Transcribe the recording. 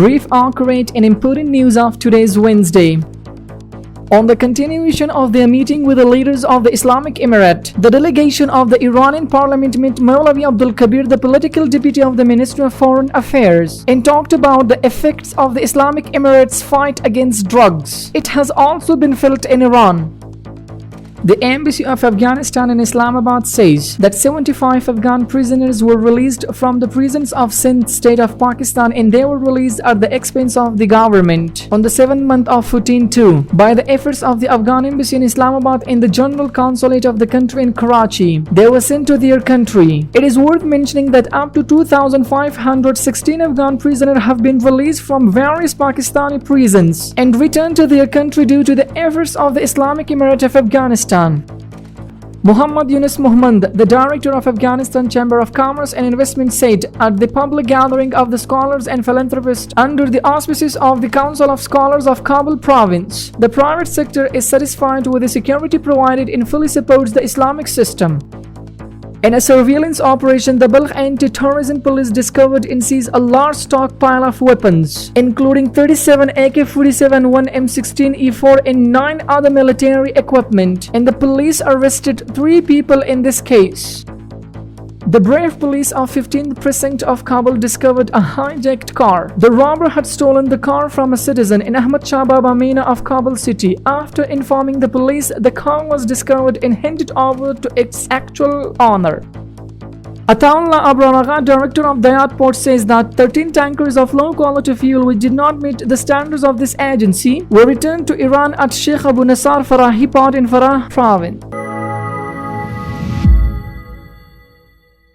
Brief, accurate and important news of today's Wednesday. On the continuation of their meeting with the leaders of the Islamic Emirate, the delegation of the Iranian parliament met Maulavi Abdul Kabir, the political deputy of the Ministry of Foreign Affairs, and talked about the effects of the Islamic Emirates' fight against drugs. It has also been felt in Iran. The Embassy of Afghanistan in Islamabad says that 75 Afghan prisoners were released from the prisons of Sindh state of Pakistan, and they were released at the expense of the government on the 7th month of 14/2 by the efforts of the Afghan Embassy in Islamabad and the General Consulate of the country in Karachi. They were sent to their country. It is worth mentioning that up to 2,516 Afghan prisoners have been released from various Pakistani prisons and returned to their country due to the efforts of the Islamic Emirate of Afghanistan. Muhammad Yunus Muhammad, the director of Afghanistan Chamber of Commerce and Investment, said at the public gathering of the scholars and philanthropists under the auspices of the Council of Scholars of Kabul province, the private sector is satisfied with the security provided and fully supports the Islamic system. In a surveillance operation, the Balkh Anti-Terrorism Police discovered and seized a large stockpile of weapons, including 37 AK-47, 1 M16E4 and 9 other military equipment, and the police arrested 3 people in this case. The brave police of 15th Precinct of Kabul discovered a hijacked car. The robber had stolen the car from a citizen in Ahmad Shah Baba Meena of Kabul city. After informing the police, the car was discovered and handed over to its actual owner. Ataullah Abraraga, director of Dayat Port, says that 13 tankers of low-quality fuel which did not meet the standards of this agency were returned to Iran at Sheikh Abu Nasar Farahi port in Farah province.